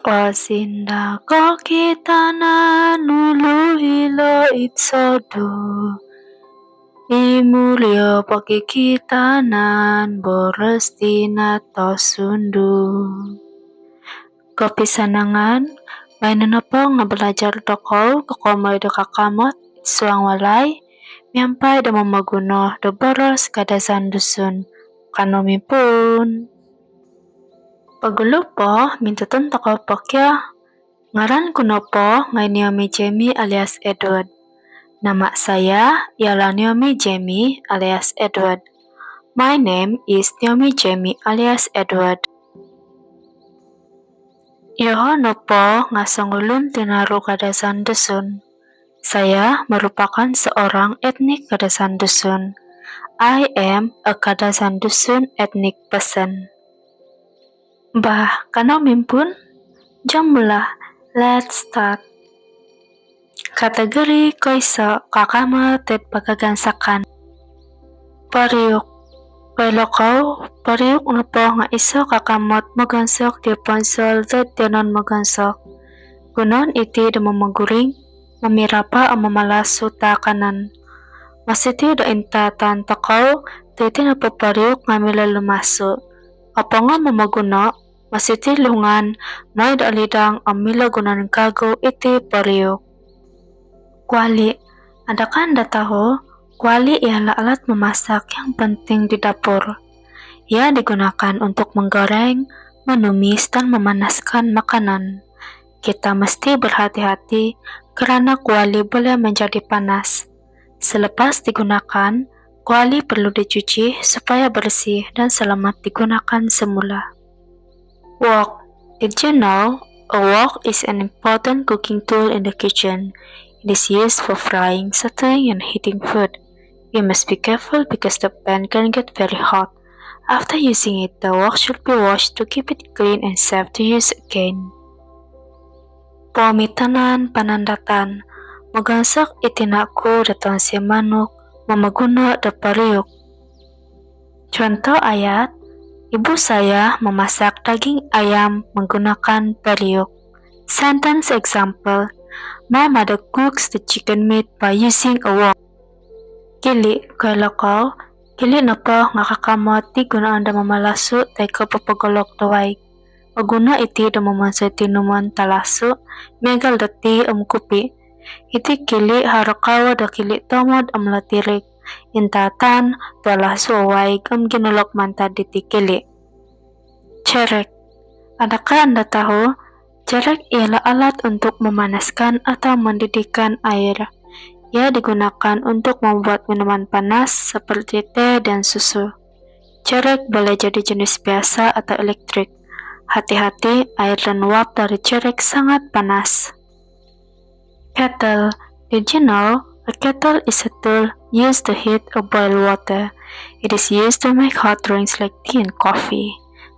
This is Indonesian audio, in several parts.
Pasinda ko kita na nuluhilo itsodo. Imulyo pagkikitanan boros to sundu. Kapisanangan, may na po nga belajar toko kakomay do kakamot suang walay, miyampay do mamaguno do boros kadasan dusun. Kanomipun. Pagulo po, mintutun toko po kya. Ngaran kuno po ngay Naomi Jamie alias Edward. Nama saya ialah Naomi Jamie alias Edward. My name is Naomi Jamie alias Edward. Yohono po ngasangulun tinaru kadasan dusun. Saya merupakan seorang etnik kadasan dusun. I am a kadasan dusun ethnic person. Bah, kanomimpun? Jom mula. Let's start. Kategori koiso kakama tet pagagansakan. Pariuk. Pelokau, pariuk na po nga iso kakamot magansok di ponsol tet tinon magansok. Gunon iti do mamaguring, mamirapa ang mamalaso takanan. Masiti do intatan takaw, titi na po pariuk nga milalumaso. Apa nga mamaguno, masiti lungan, may daalidang ang milagunan kago iti pariuk. Kuali, adakan dataho, kuali ialah alat memasak yang penting di dapur. Ia digunakan untuk menggoreng, menumis, dan memanaskan makanan. Kita mesti berhati-hati karena kuali boleh menjadi panas. Selepas digunakan, kuali perlu dicuci supaya bersih dan selamat digunakan semula. Wok. Did you know a wok is an important cooking tool in the kitchen? It is used for frying, sauteing, and heating food. You must be careful because the pan can get very hot. After using it, the wok should be washed to keep it clean and safe to use again. Pamitanan panandatan. Magansak itinaku datang si manuk, mamaguna da pariuk. Contoh ayat, ibu saya memasak daging ayam menggunakan pariuk. Sentence example, my mother cooks the chicken meat by using a wok. Kili, kailakaw, kili na po nga kakamot ti gunaan da mamalaso tay kapapagolok daway. Aguna iti da mamansa tinuman talaso, megal dati kupi. Iti kili harakawa da kili tomod amlatirik. Intatan, talaso away ginulok mantad iti kili. Cerek. Adakah Anda tahu? Cerek ialah alat untuk memanaskan atau mendidihkan air. Ia digunakan untuk membuat minuman panas seperti teh dan susu. Cerek boleh jadi jenis biasa atau elektrik. Hati-hati, air dan uap dari cerek sangat panas. Kettle. Did you know a kettle is a tool used to heat or boil water? It is used to make hot drinks like tea and coffee.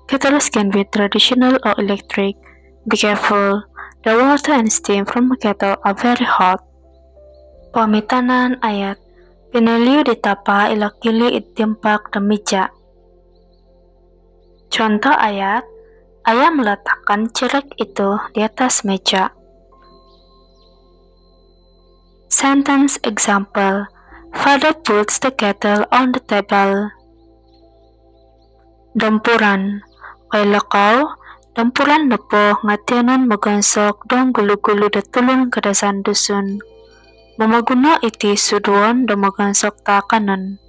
Kettles can be traditional or electric. Be careful, the water and steam from a kettle are very hot. Pamitanan ayat, piniliw ditapa ilakili itimpak da meja. Contoh ayat, ayah meletakkan cerek itu di atas meja. Sentence example, father puts the kettle on the table. Dampuran, kailakaw, dampuran na po nga tiyanon magansok dong gulu-gulu da tulon kadasan dusun. Mamaguna iti suduan da magansok takanan.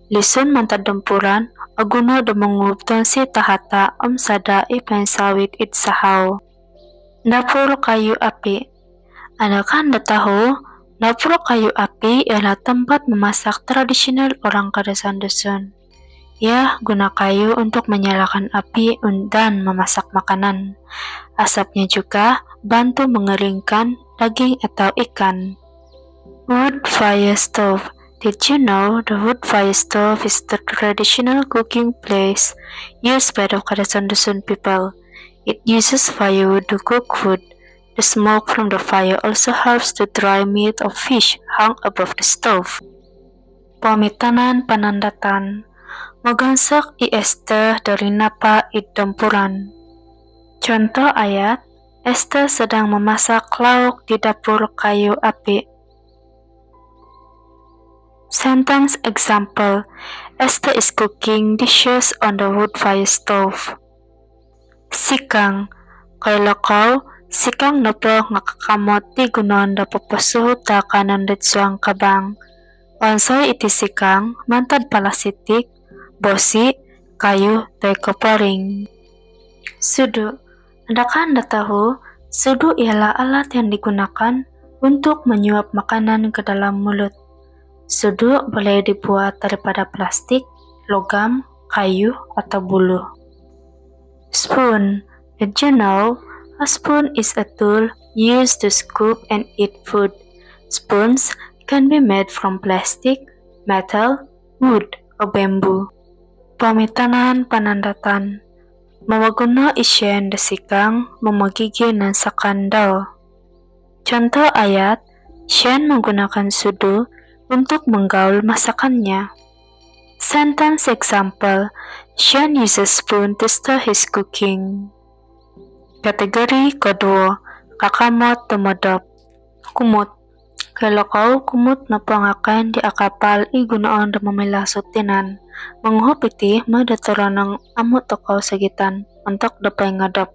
Lison mantad dampuran, aguna da mangubdan si tahata sada ipensawit it sahaw. Dapur kayu api. Adakan da tahu, dapur kayu api ialah tempat memasak tradisional orang kadasan dusun. Ya, guna kayu untuk menyalakan api dan memasak makanan. Asapnya juga bantu mengeringkan daging atau ikan. Wood fire stove. Did you know the wood fire stove is the traditional cooking place used by the Kadasan Dusun people? It uses firewood to cook food. The smoke from the fire also helps to dry meat or fish hung above the stove. Pamitanan panandatan. Magansak ieste dari napa dampuran. Contoh ayat, Esther sedang memasak lauk di dapur kayu api. Sentence example: Esther is cooking dishes on the wood fire stove. Sikang, kailakaw, sikang na po nga kakamot ti gunon da papasu ta kanan ditsuang kabang. Onsay iti sikang, mantad palasitik, bosi, kayu, tay kaparing. Sudu, adakan da tahu, sudu ialah alat yang digunakan untuk menyuap makanan ke dalam mulut. Sudu boleh dibuat daripada plastik, logam, kayu, atau bulu. Spoon. Did you know? A spoon is a tool used to scoop and eat food. Spoons can be made from plastic, metal, wood, or bamboo. Pamitanan panandatan. Mawaguna isyen da sikang mamagigil ng sakandal. Contoh ayat, Shen menggunakan sudu untuk menggaul masakannya. Sentence example: Shen uses spoon to stir his cooking. Kategori kedua, kakamot tumodop. Kumot. Kalakaw kumot na pangakan di akapal igunoon da mamilasot tinan. Manghup iti madaturan ng amot takaw sagitan untuk dapay ngadap.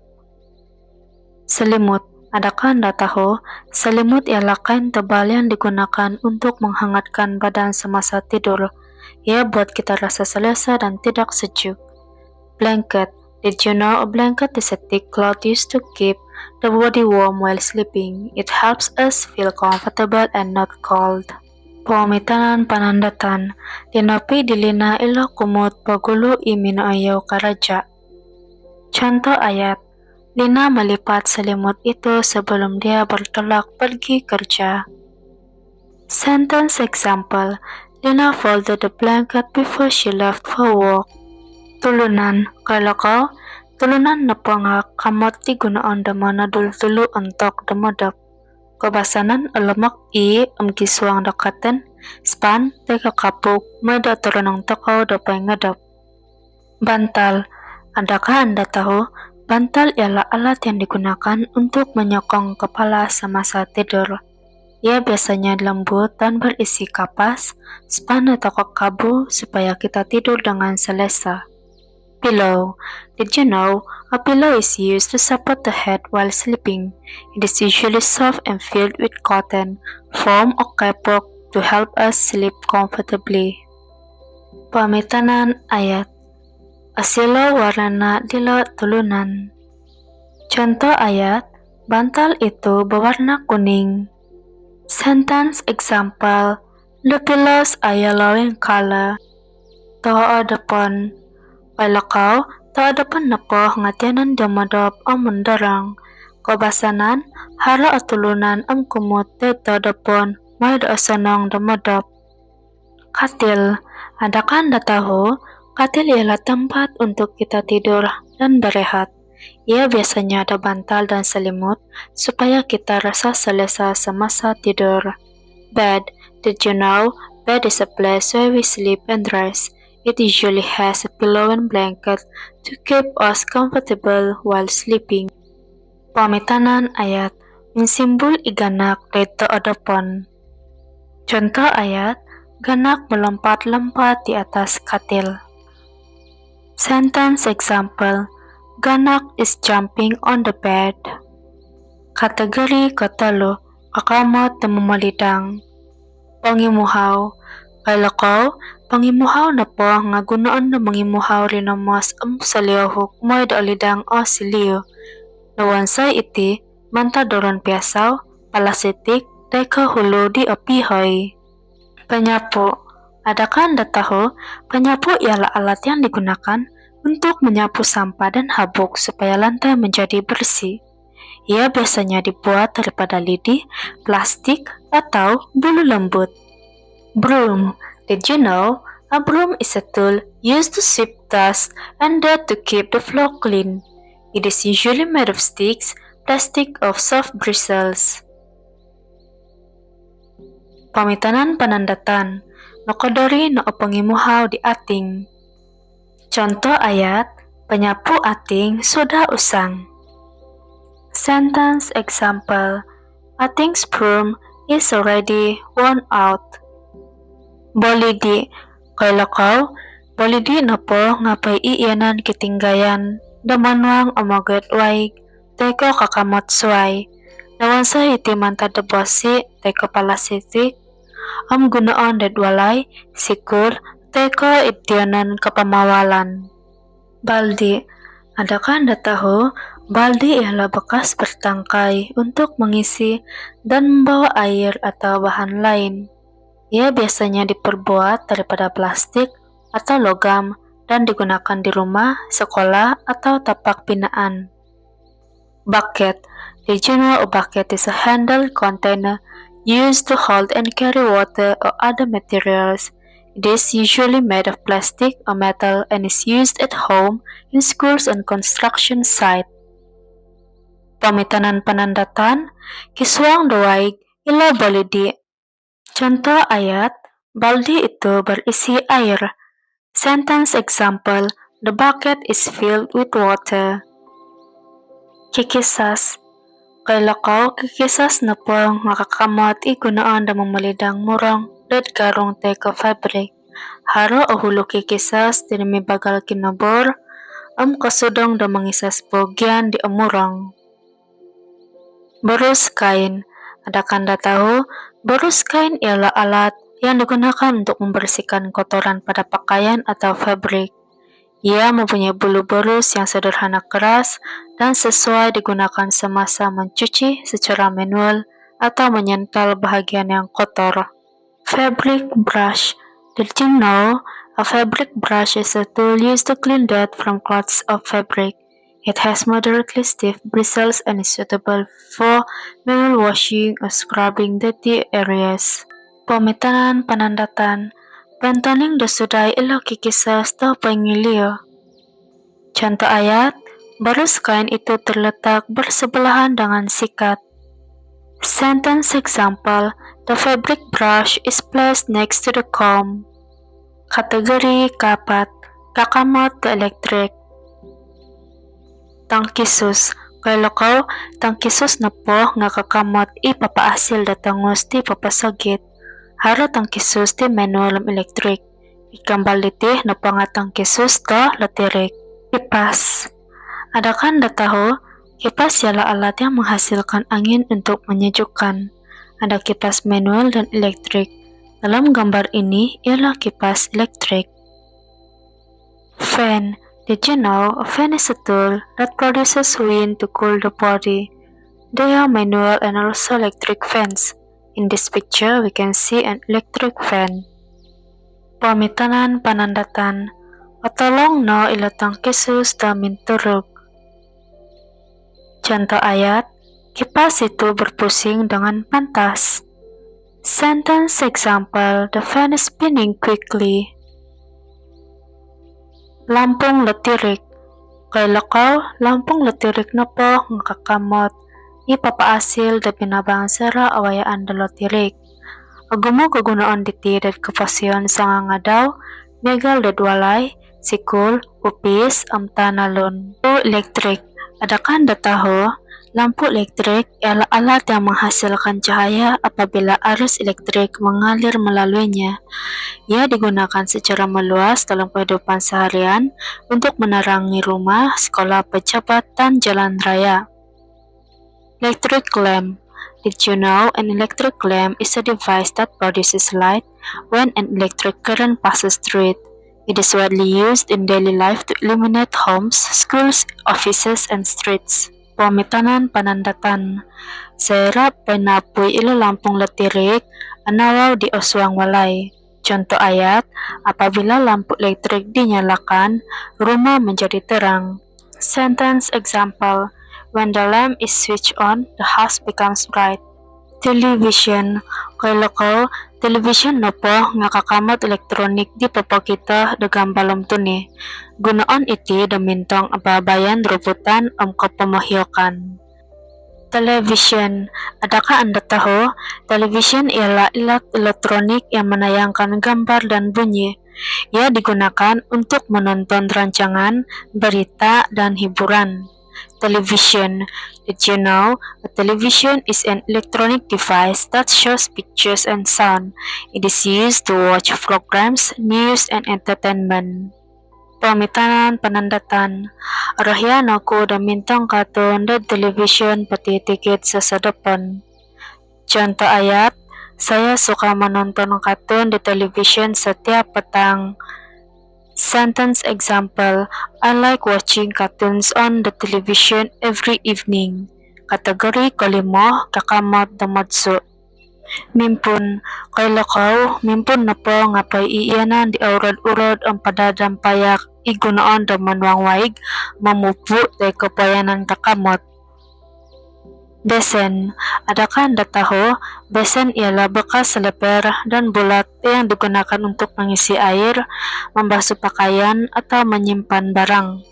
Selimut. Adakan dataho, selimut ialah kain tebal yang digunakan untuk menghangatkan badan semasa tidur. Ia buat kita rasa selesa dan tidak sejuk. Blanket. Did you know a blanket is a thick cloth used to keep the body warm while sleeping? It helps us feel comfortable and not cold. Pamitanan panandatan. Dinapi dilina ilo kumot pagulo iminaayaw karaja. Contoh ayat. Lina melipat selimut itu sebelum dia bertolak pergi kerja. Sentence example: Lina folded the blanket before she left for work. Tulunan. Kalakaw, tulunan na pangak kamot ti gunoon da manadul tulu untuk damadap. Kabasanan alamak amkiswang dakaten, span, teka kapuk, mada turunang takaw da pay ngadap. Bantal. Adakah Anda tahu, bantal ialah alat yang digunakan untuk menyokong kepala semasa tidur. Ia biasanya lembut dan berisi kapas, span atau kabu supaya kita tidur dengan selesa. Pillow. Did you know a pillow is used to support the head while sleeping? It is usually soft and filled with cotton, foam, or kapok to help us sleep comfortably. Pamitanan ayat. Asilo warna dilo tulunan. Contoh ayat, bantal itu berwarna kuning. Sentence example: The pillows are yellow in color. Taadapan. Palakaw, taadapan na po ngatianan damadap ang mundarang. Kabasanan, hala at tulunan ang kumot at taadapan may daasanang damadap. Katil. Adakah Anda tahu, katil ialah tempat untuk kita tidur dan berehat. Ia biasanya ada bantal dan selimut supaya kita rasa selesa semasa tidur. Bed. Did you know? Bed is a place where we sleep and rest. It usually has a pillow and blanket to keep us comfortable while sleeping. Pamitanan ayat. Insimbol iganak dito adapon. Contoh ayat, ganak melompat-lompat di atas katil. Sentence example: Ganak is jumping on the bed. Kategori katalo, kakamot na mamalidang. Pangimuhaw. Kalakaw, pangimuhaw na po nga gunoon na mangimuhaw rin ang mas saliyahok mo'y daalidang o siliyo. Nawansay iti, mantadoron piasaw, palasitik, teka hulo di apihay. Panyapo. Adakah Anda tahu, penyapu ialah alat yang digunakan untuk menyapu sampah dan habuk supaya lantai menjadi bersih. Ia biasanya dibuat daripada lidi, plastik, atau bulu lembut. Broom. Did you know? A broom is a tool used to sweep dust and dirt to keep the floor clean. It is usually made of sticks, plastic, or soft bristles. Pamitanan panandatan. Nakadari na pangimuhaw di ating. Contoh ayat, penyapu ating sudah usang. Sentence example. I think sperm is already worn out. Bolidi. Kailakaw, bolidi na po nga pay iyanan kitinggayan. Damanwang amagat waig. Teko kakamot sway. Nawansa iti mantadabasi. Teko palasitik. Am gunaan dadwalay. Sikur. Teko itianan kapamawalan. Baldi. Adakah Anda tahu, baldi ialah bekas bertangkai untuk mengisi dan membawa air atau bahan lain. Ia biasanya diperbuat daripada plastik atau logam dan digunakan di rumah, sekolah, atau tapak binaan. Bucket. Did you know a bucket is a handled container used to hold and carry water or other materials? It is usually made of plastic or metal and is used at home, in schools, and construction site. Pamitanan panandatan, kiswang dawaig ila balidi. Contoh ayat, baldi itu berisi air. Sentence example, the bucket is filled with water. Kikisas. Kailakaw, kikisas na po makakamot igunaan da mamalidang murang dad garong teko fabric. Haro o hulo kikisas dinami bagal kinabor, am kasudong da mangisas bogyan di amurang. Barus kain. Adakah Anda tahu, barus kain ialah alat yang digunakan untuk membersihkan kotoran pada pakaian atau fabric. Ia mempunyai bulu barus yang sederhana keras dan sesuai digunakan semasa mencuci secara manual atau menyental bahagian yang kotor. Fabric brush. Did you know a fabric brush is a tool used to clean dirt from cloths of fabric? It has moderately stiff bristles and is suitable for manual washing or scrubbing dirty areas. Pamitanan panandatan. Pantaning dasuday ilo kikisas to pangilio. Contoh ayat, barus kain itu terletak bersebelahan dengan sikat. Sentence example, the fabric brush is placed next to the comb. Kategori kapat, kakamot ke elektrik. Tangkisus. Kailakaw, tangkisus na po nga kakamot ipapaasil datangos ti papasagit. Haro tangkisus ti manual electric. Ikambal iti na po nga tangkisus to latirik. Kipas. Adakah Anda tahu, kipas ialah alat yang menghasilkan angin untuk menyejukkan. Ada kipas manual dan elektrik. Dalam gambar ini ialah kipas elektrik. Fan. Did you know a fan is a tool that produces wind to cool the body? They are manual and also electric fans. In this picture, we can see an electric fan. Pamitanan panandatan. Patolong no ilatang kisus da minturug. Contoh ayat, kipas itu berpusing dengan pantas. Sentence example, the fan is spinning quickly. Lampung letirik. Kailakaw, lampung letirik na po nga kakamot. Ipapaasil da binabang sara awayaan da letirik. Agumo kagunaan diti dad kapasyon sa nga daw, megal dadwalay, sikul, upis, amtanalon. O elektrik. Adakah Anda tahu, lampu elektrik ialah alat yang menghasilkan cahaya apabila arus elektrik mengalir melaluinya. Ia digunakan secara meluas dalam kehidupan seharian untuk menerangi rumah, sekolah, pejabat, dan jalan raya. Electric lamp. Did you know an electric lamp is a device that produces light when an electric current passes through it? It is widely used in daily life to illuminate homes, schools, offices, and streets. Pamitanan panandatan. Serap penapoy ila lampung letirik, anawaw di oswang walay. Contoh ayat, apabila lampu elektrik dinyalakan, rumah menjadi terang. Sentence example, when the lamp is switched on, the house becomes bright. Television. Kailakaw, television na po nga kakamot elektronik di papakita dagang balom tuni. Gunaan iti damintang ababayan robotan ang kapamahyokan. Television. Adakah Anda tahu, television ialah alat elektronik yang menayangkan gambar dan bunyi. Ia digunakan untuk menonton rancangan, berita, dan hiburan. Television. Did you know a television is an electronic device that shows pictures and sound? It is used to watch programs, news, and entertainment. Pamitanan panandatan. Arahyan ako da mintang katon da television pati tiket sa sadapan. Contoh ayat, saya suka menonton kartun di television setiap petang. Sentence example, I like watching cartoons on the television every evening. Kategori kelima, kakamot damadso. Mimpun, kay lakaw, mimpun na po nga pa'y iyanan di aurad-urad ang padadampayak igunaon da manwang waig, mamupo tay kapayanan kakamot. Besen, adakan dataho, besen ialah bekas leper dan bulat yang digunakan untuk mengisi air, membasuh pakaian, atau menyimpan barang.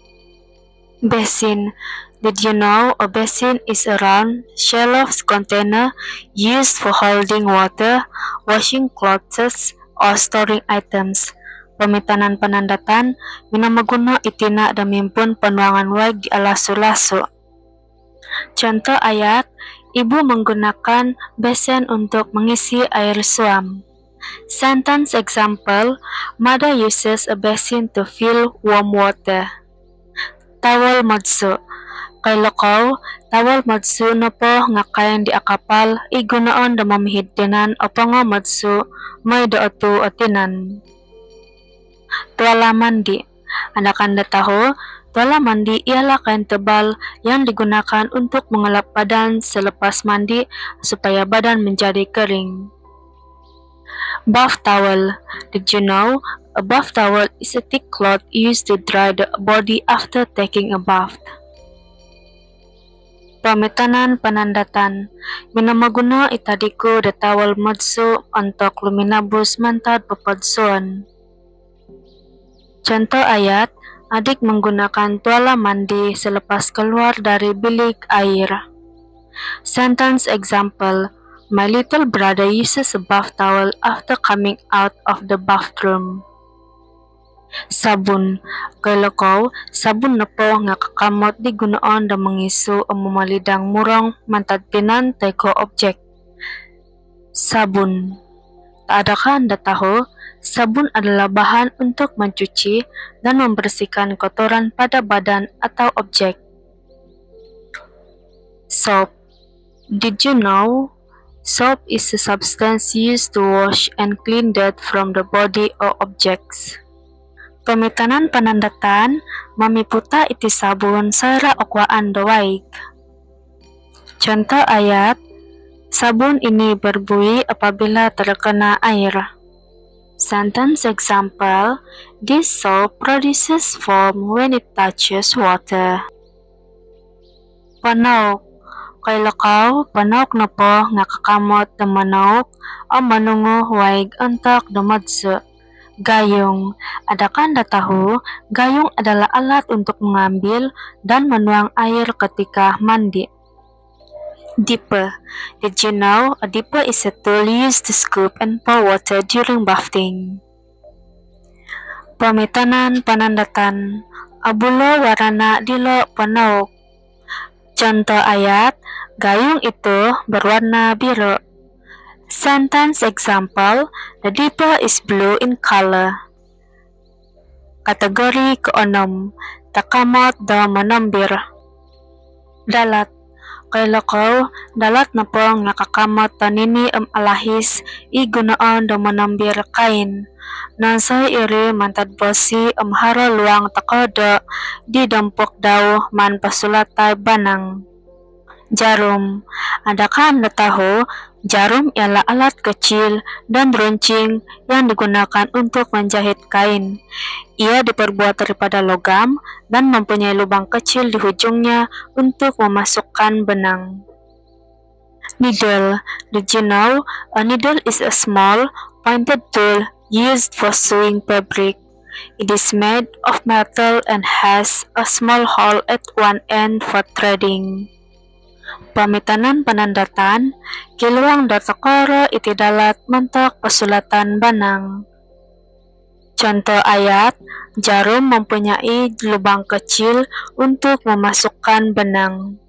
Basin, did you know a basin is a round, shallow container used for holding water, washing clothes, or storing items. Pamitanan panandatan, minamaguna itina damimpun panuangan waig di alaso-laso. Contoh ayat, ibu menggunakan besen untuk mengisi air suam. Sentence example, mother uses a basin to fill warm water. Tawal madso, kay lakaw, tawal madso na po nga kayan di akapal, igunaon da mamihidtinan o nga madso, may daoto atinan. Tuala mandi, anakan dataho, tuala mandi ialah kain tebal yang digunakan untuk mengelap badan selepas mandi supaya badan menjadi kering. Bath towel. Did you know a bath towel is a thick cloth used to dry the body after taking a bath? Pamitanan panandatan. Minamaguna itadiko da towel madso antok luminabos mantad papadsuan. Contoh ayat, adik menggunakan tuala mandi selepas keluar dari bilik air. Sentence example, my little brother uses a bath towel after coming out of the bathroom. Sabun, kay lakaw, sabun na po nga kakamot di gunaon da mangisu ang mamalidang murang mantadpinan tay ko object. Sabun, taadakan dataho, sabun adalah bahan untuk mencuci dan membersihkan kotoran pada badan atau objek. Soap. Did you know soap is a substance used to wash and clean dirt from the body or objects? Pamitanan panandatan, mamiputa iti sabun sara okwaan dawaig. Contoh ayat, sabun ini berbuih apabila terkena air. Sentence example, this soap produces foam when it touches water. Panawk, kay lakaw, panawk na po nga kakamot na manawk o manungo waig antak damadso. Gayong, adakan dataho, gayong adalah alat untuk mengambil dan menuang air ketika mandi. Dipper. Did you know a dipper is a tool used to scoop and pour water during bathing? Pamitanan panandatan, abulo warana dilo panawk. Contoh ayat, gayung itu berwarna biru. Sentence example, the dipper is blue in color. Kategori keenam, takamot da manambir. Dalat, kay lakaw, dalat na po nga kakamot tanini alahis igunaon da manambir kain. Nansay iri mantadbosi hara luang takodo di dampok daw man pasulatay banang. Jarum, adakan tahu, jarum ialah alat kecil dan runcing yang digunakan untuk menjahit kain. Ia diperbuat daripada logam dan mempunyai lubang kecil di ujungnya untuk memasukkan benang. Needle. Did you know a needle is a small, pointed tool used for sewing fabric? It is made of metal and has a small hole at one end for threading. Pamitanan panandatan, kiluang datakoro iti dalat mantak pasulatan banang. Contoh ayat, jarum mempunyai lubang kecil untuk memasukkan benang.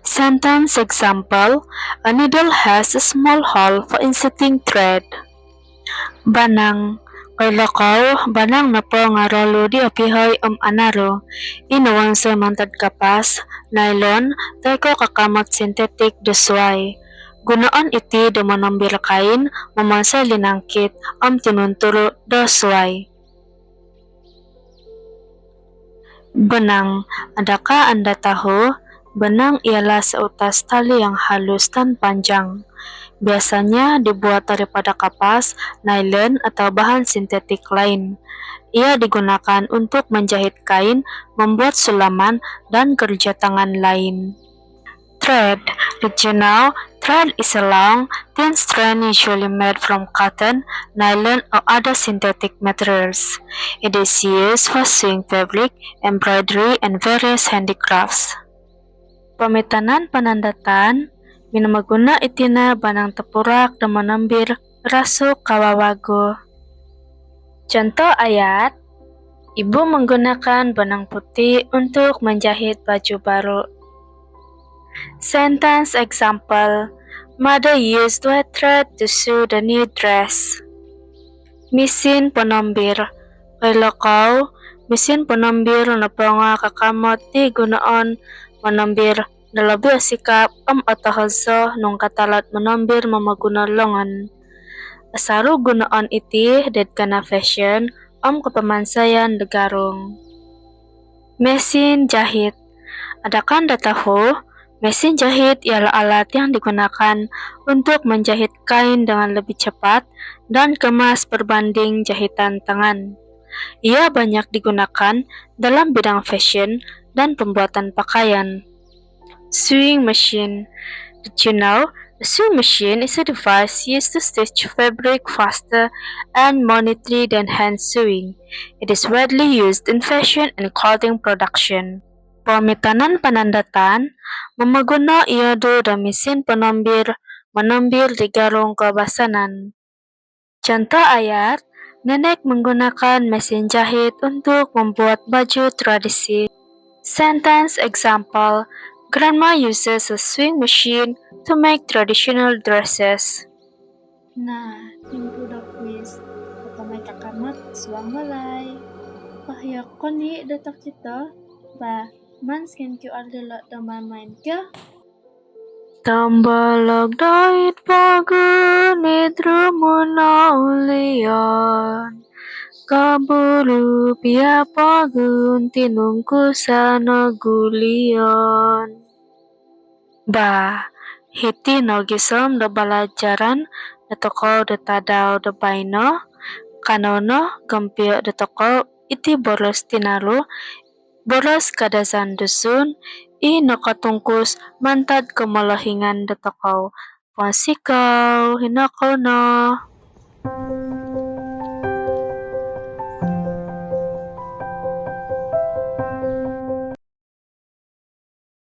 Sentence example, a needle has a small hole for inserting thread. Banang, kailakaw, banang na po nga rolo di apihoy anaro. Inawang sa mantad kapas, nylon, tay ko kakamot synthetic desway. Gunoon iti damanambir kain, mamansa linangkit, tinunturo desway. Benang, adakah Anda tahu? Benang ialah seutas tali yang halus dan panjang. Biasanya dibuat daripada kapas, nylon, atau bahan sintetik lain. Ia digunakan untuk menjahit kain, membuat sulaman, dan kerja tangan lain. Thread. Did you know? Thread is a long, thin strand usually made from cotton, nylon, or other synthetic materials. It is used for sewing fabric, embroidery, and various handicrafts. Pamitanan panandatan, minamaguna itina banang tepurak dan manambir rasuk kawawago. Contoh ayat, ibu menggunakan benang putih untuk menjahit baju baru. Sentence example, mother used wet thread to sew the new dress. Mesin penambir, kailakaw, mesin penambir na nga kakamot di gunaon manambir na labi asikap atahaso nung katalat manambir mamagunalongan. Asaru gunaon iti dead kana fashion kapamansayan degarong. Mesin jahit. Adakah Anda tahu? Mesin jahit ialah alat yang digunakan untuk menjahit kain dengan lebih cepat dan kemas berbanding jahitan tangan. Ia banyak digunakan dalam bidang fashion dan pembuatan pakaian. Sewing machine. Did you know? A sewing machine is a device used to stitch fabric faster and more neatly than hand sewing. It is widely used in fashion and clothing production. Pamitanan panandatan, mamaguna iyado da mesin penambir, manambir di garong kabasanan. Contoh ayat, nenek menggunakan mesin jahit untuk membuat baju tradisi. Sentence example, grandma uses a sewing machine to make traditional dresses. Nah, timpu da quiz. Patamay kakamat, suang balay. Pahiyak ko ni datak kita. Ba, man scan QR dala da main ka? Tambalag dait pagunit rumuna ulian. Kaburu pia pagun tinungku sana gulian. Ba, hiti no gisom da balajaran da toko da tadaw da baino, kanono gampio da toko iti boros tinaru, boros kadasan dusun, nakatungkus mantad kemalahingan da toko. Pansikaw, hinakono.